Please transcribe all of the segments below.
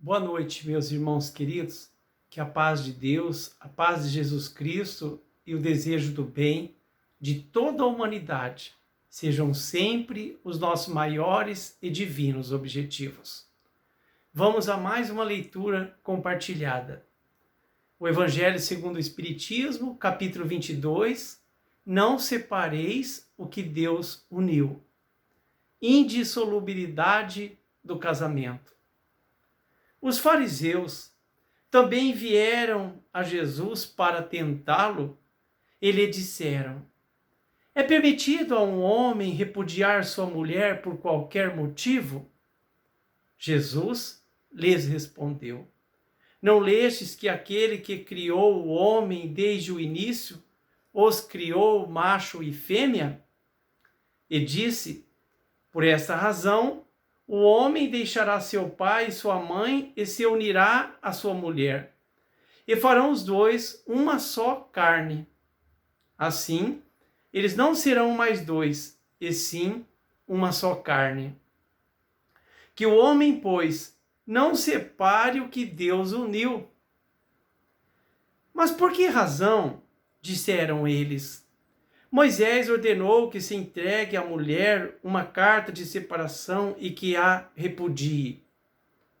Boa noite, meus irmãos queridos. Que a paz de Deus, a paz de Jesus Cristo e o desejo do bem de toda a humanidade sejam sempre os nossos maiores e divinos objetivos. Vamos a mais uma leitura compartilhada. O Evangelho segundo o Espiritismo, capítulo 22. Não separeis o que Deus uniu. Indissolubilidade do casamento. Os fariseus também vieram a Jesus para tentá-lo e lhe disseram: é permitido a um homem repudiar sua mulher por qualquer motivo? Jesus lhes respondeu: não lestes que aquele que criou o homem desde o início os criou macho e fêmea? E disse: por essa razão, o homem deixará seu pai e sua mãe e se unirá à sua mulher, e farão os dois uma só carne. Assim, eles não serão mais dois, e sim uma só carne. Que o homem, pois, não separe o que Deus uniu. Mas por que razão? Disseram eles. Moisés ordenou que se entregue à mulher uma carta de separação e que a repudie.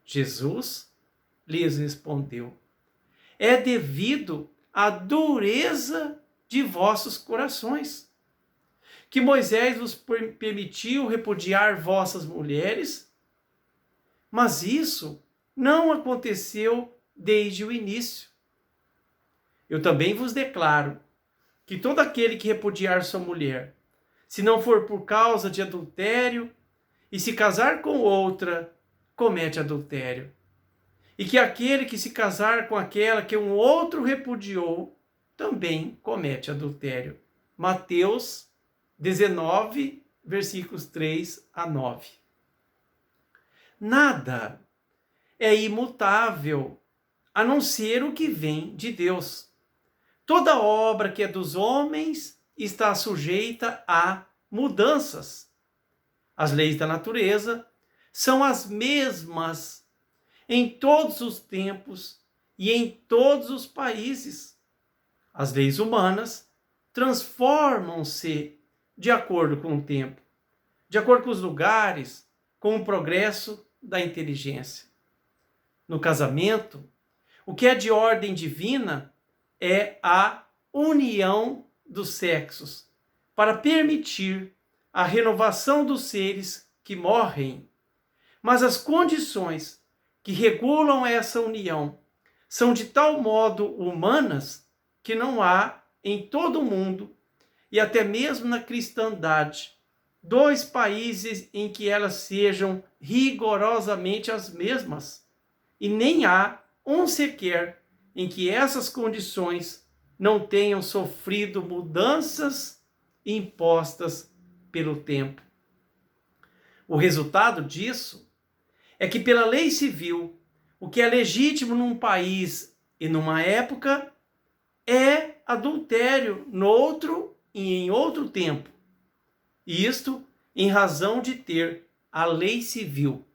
Jesus lhes respondeu: é devido à dureza de vossos corações, que Moisés vos permitiu repudiar vossas mulheres, mas isso não aconteceu desde o início. Eu também vos declaro que todo aquele que repudiar sua mulher, se não for por causa de adultério, e se casar com outra, comete adultério. E que aquele que se casar com aquela que um outro repudiou, também comete adultério. Mateus 19, versículos 3 a 9. Nada é imutável, a não ser o que vem de Deus. Toda obra que é dos homens está sujeita a mudanças. As leis da natureza são as mesmas em todos os tempos e em todos os países. As leis humanas transformam-se de acordo com o tempo, de acordo com os lugares, com o progresso da inteligência. No casamento, o que é de ordem divina é a união dos sexos, para permitir a renovação dos seres que morrem. Mas as condições que regulam essa união são de tal modo humanas que não há em todo o mundo, e até mesmo na cristandade, dois países em que elas sejam rigorosamente as mesmas, e nem há um sequer em que essas condições não tenham sofrido mudanças impostas pelo tempo. O resultado disso é que, pela lei civil, o que é legítimo num país e numa época é adultério noutro e em outro tempo. Isto em razão de ter a lei civil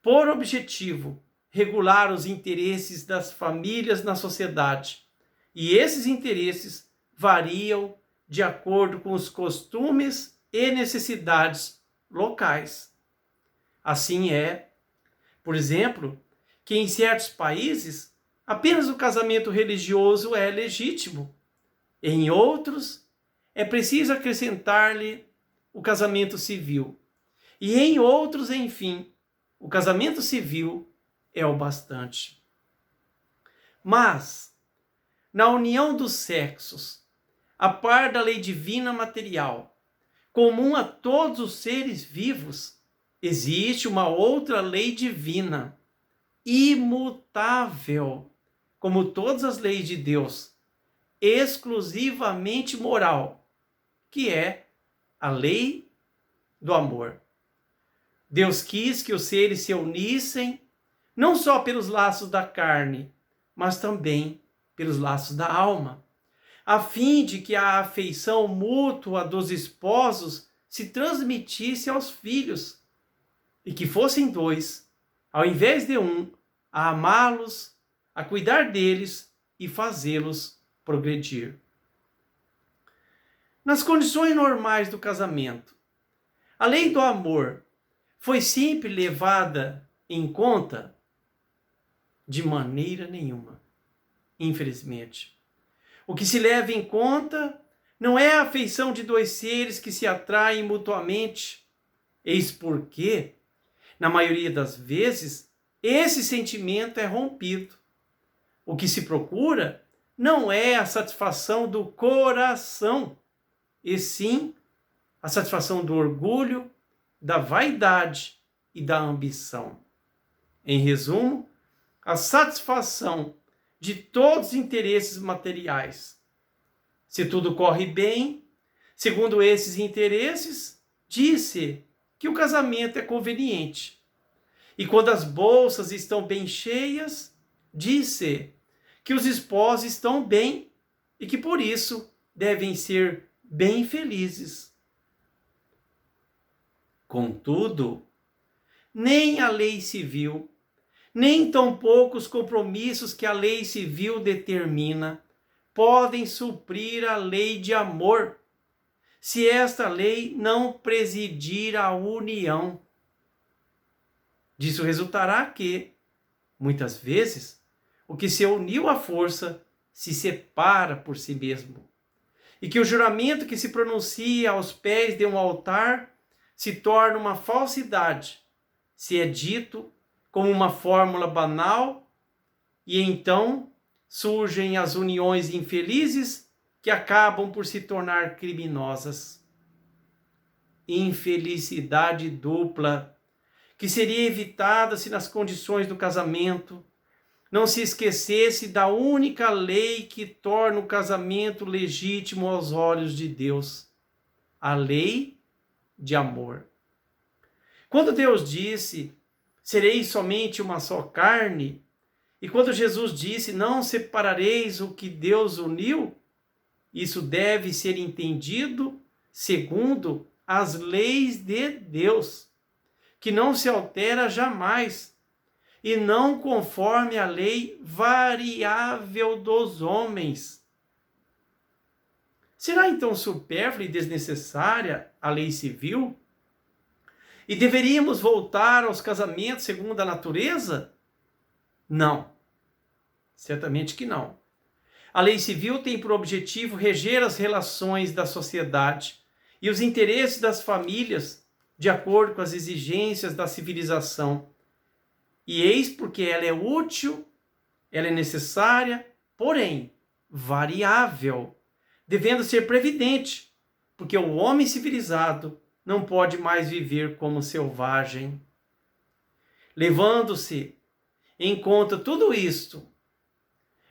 por objetivo regular os interesses das famílias na sociedade. E esses interesses variam de acordo com os costumes e necessidades locais. Assim é, por exemplo, que em certos países apenas o casamento religioso é legítimo. Em outros, é preciso acrescentar-lhe o casamento civil. E em outros, enfim, o casamento civil é o bastante. Mas, na união dos sexos, a par da lei divina material, comum a todos os seres vivos, existe uma outra lei divina, imutável, como todas as leis de Deus, exclusivamente moral, que é a lei do amor. Deus quis que os seres se unissem não só pelos laços da carne, mas também pelos laços da alma, a fim de que a afeição mútua dos esposos se transmitisse aos filhos, e que fossem dois, ao invés de um, a amá-los, a cuidar deles e fazê-los progredir. Nas condições normais do casamento, a lei do amor foi sempre levada em conta? De maneira nenhuma, infelizmente. O que se leva em conta não é a afeição de dois seres que se atraem mutuamente. Eis porque, na maioria das vezes, esse sentimento é rompido. O que se procura não é a satisfação do coração, e sim a satisfação do orgulho, da vaidade e da ambição. Em resumo, a satisfação de todos os interesses materiais. Se tudo corre bem, segundo esses interesses, diz-se que o casamento é conveniente. E quando as bolsas estão bem cheias, diz-se que os esposos estão bem e que por isso devem ser bem felizes. Contudo, nem a lei civil, nem tampouco os compromissos que a lei civil determina podem suprir a lei de amor, se esta lei não presidir a união. Disso resultará que, muitas vezes, o que se uniu à força se separa por si mesmo, e que o juramento que se pronuncia aos pés de um altar se torna uma falsidade, se é dito como uma fórmula banal, e então surgem as uniões infelizes que acabam por se tornar criminosas. Infelicidade dupla, que seria evitada se nas condições do casamento não se esquecesse da única lei que torna o casamento legítimo aos olhos de Deus, a lei de amor. Quando Deus disse: sereis somente uma só carne, e quando Jesus disse: não separareis o que Deus uniu, isso deve ser entendido segundo as leis de Deus, que não se altera jamais, e não conforme a lei variável dos homens. Será então supérflua e desnecessária a lei civil? E deveríamos voltar aos casamentos segundo a natureza? Não, certamente que não. A lei civil tem por objetivo reger as relações da sociedade e os interesses das famílias de acordo com as exigências da civilização. E eis porque ela é útil, ela é necessária, porém variável, devendo ser previdente, porque o homem civilizado não pode mais viver como selvagem. Levando-se em conta tudo isto,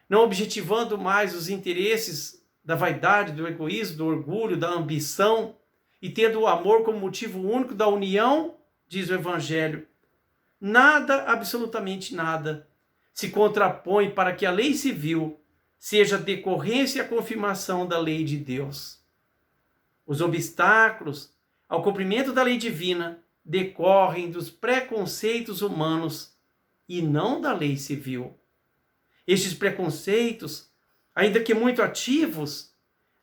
não objetivando mais os interesses da vaidade, do egoísmo, do orgulho, da ambição, e tendo o amor como motivo único da união, diz o Evangelho, nada, absolutamente nada, se contrapõe para que a lei civil seja decorrência e a confirmação da lei de Deus. Os obstáculos ao cumprimento da lei divina decorrem dos preconceitos humanos e não da lei civil. Estes preconceitos, ainda que muito ativos,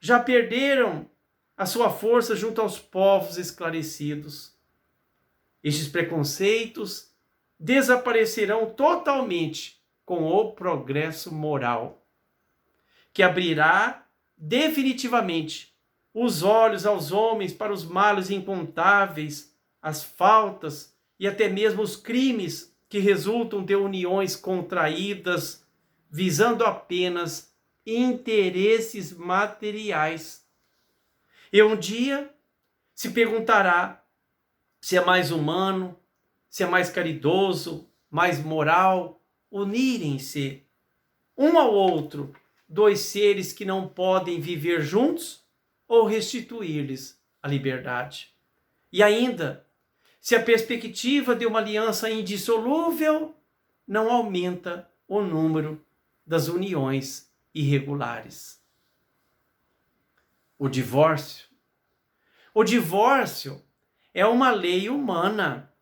já perderam a sua força junto aos povos esclarecidos. Estes preconceitos desaparecerão totalmente com o progresso moral, que abrirá definitivamente os olhos aos homens para os males incontáveis, as faltas e até mesmo os crimes que resultam de uniões contraídas, visando apenas interesses materiais. E um dia se perguntará se é mais humano, se é mais caridoso, mais moral, unirem-se um ao outro dois seres que não podem viver juntos ou restituir-lhes a liberdade. E ainda, se a perspectiva de uma aliança indissolúvel não aumenta o número das uniões irregulares. O divórcio. O divórcio é uma lei humana,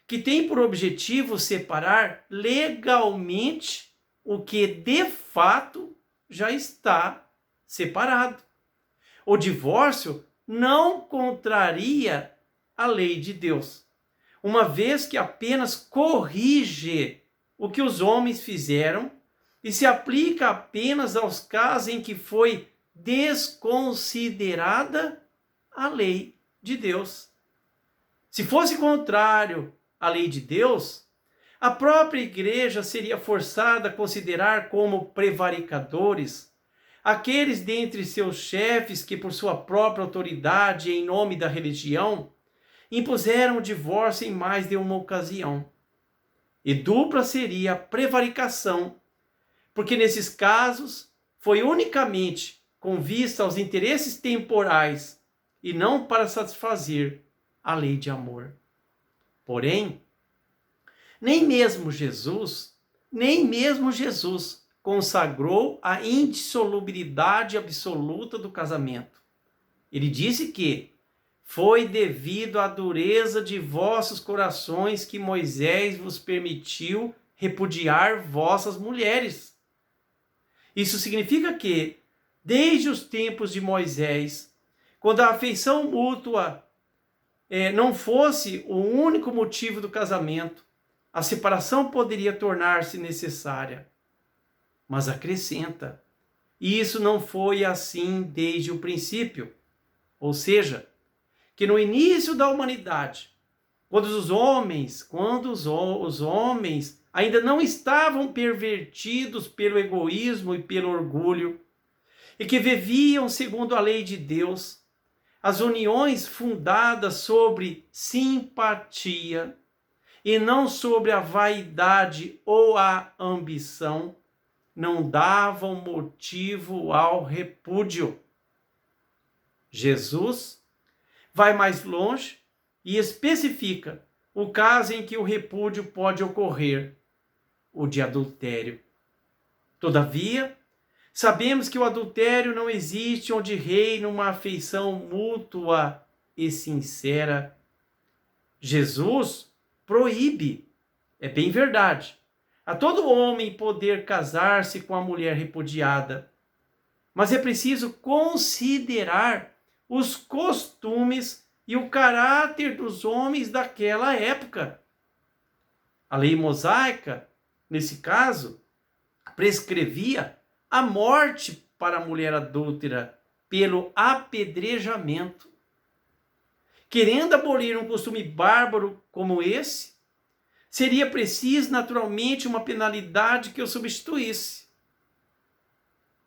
que tem por objetivo separar legalmente o que de fato já está separado. O divórcio não contraria a lei de Deus, uma vez que apenas corrige o que os homens fizeram e se aplica apenas aos casos em que foi desconsiderada a lei de Deus. Se fosse contrário à lei de Deus, a própria igreja seria forçada a considerar como prevaricadores aqueles dentre seus chefes que, por sua própria autoridade e em nome da religião, impuseram o divórcio em mais de uma ocasião. E dupla seria a prevaricação, porque nesses casos foi unicamente com vista aos interesses temporais e não para satisfazer a lei de amor. Porém, nem mesmo Jesus consagrou a indissolubilidade absoluta do casamento. Ele disse que foi devido à dureza de vossos corações que Moisés vos permitiu repudiar vossas mulheres. Isso significa que, desde os tempos de Moisés, quando a afeição mútua não fosse o único motivo do casamento, a separação poderia tornar-se necessária. Mas acrescenta, isso não foi assim desde o princípio. Ou seja, que no início da humanidade, quando os homens ainda não estavam pervertidos pelo egoísmo e pelo orgulho, e que viviam segundo a lei de Deus, as uniões fundadas sobre simpatia e não sobre a vaidade ou a ambição, não davam motivo ao repúdio. Jesus vai mais longe e especifica o caso em que o repúdio pode ocorrer, o de adultério. Todavia, sabemos que o adultério não existe onde reina uma afeição mútua e sincera. Jesus proíbe, é bem verdade, a todo homem poder casar-se com a mulher repudiada, mas é preciso considerar os costumes e o caráter dos homens daquela época. A lei mosaica, nesse caso, prescrevia a morte para a mulher adúltera pelo apedrejamento. Querendo abolir um costume bárbaro como esse, seria preciso naturalmente uma penalidade que o substituísse.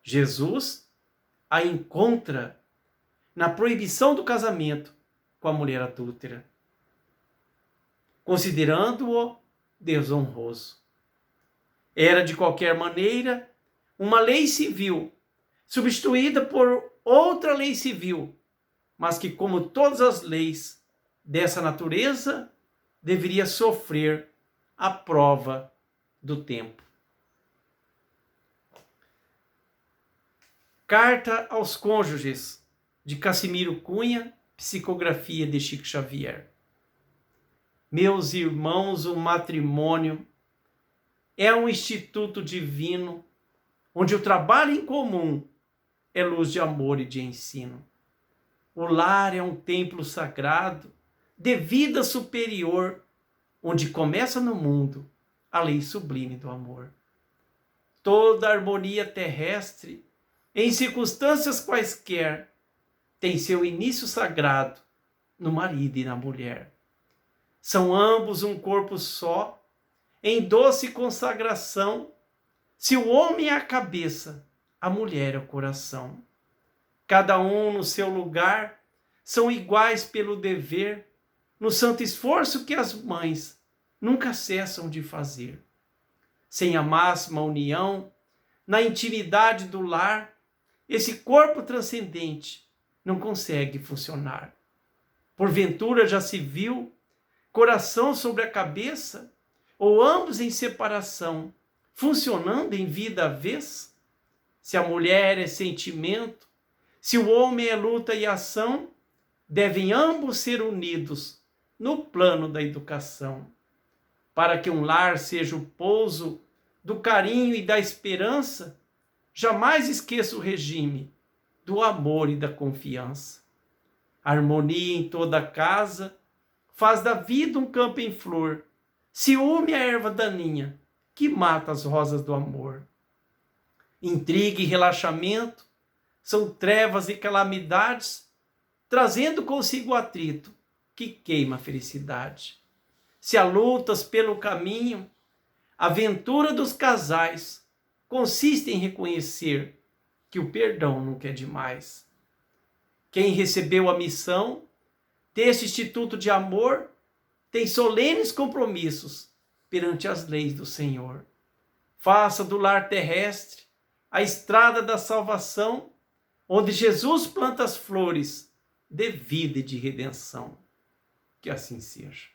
Jesus a encontra na proibição do casamento com a mulher adúltera, considerando-o desonroso. Era, de qualquer maneira, uma lei civil, substituída por outra lei civil, mas que, como todas as leis dessa natureza, deveria sofrer a prova do tempo. Carta aos Cônjuges, de Cassimiro Cunha, psicografia de Chico Xavier. Meus irmãos, o matrimônio é um instituto divino, onde o trabalho em comum é luz de amor e de ensino. O lar é um templo sagrado, de vida superior, onde começa no mundo a lei sublime do amor. Toda harmonia terrestre, em circunstâncias quaisquer, tem seu início sagrado no marido e na mulher. São ambos um corpo só, em doce consagração. Se o homem é a cabeça, a mulher é o coração. Cada um no seu lugar, são iguais pelo dever, no santo esforço que as mães nunca cessam de fazer. Sem a máxima união, na intimidade do lar, esse corpo transcendente não consegue funcionar. Porventura já se viu coração sobre a cabeça, ou ambos em separação, funcionando em vida avessa? Se a mulher é sentimento, se o homem é luta e ação, devem ambos ser unidos no plano da educação. para que um lar seja o pouso do carinho e da esperança, jamais esqueça o regime do amor e da confiança. A harmonia em toda a casa faz da vida um campo em flor, ciúme a erva daninha que mata as rosas do amor. Intriga e relaxamento são trevas e calamidades, trazendo consigo o atrito que queima a felicidade. Se há lutas pelo caminho, a aventura dos casais consiste em reconhecer que o perdão nunca é demais. Quem recebeu a missão desse instituto de amor tem solenes compromissos perante as leis do Senhor. Faça do lar terrestre a estrada da salvação, onde Jesus planta as flores de vida e de redenção. Que assim seja.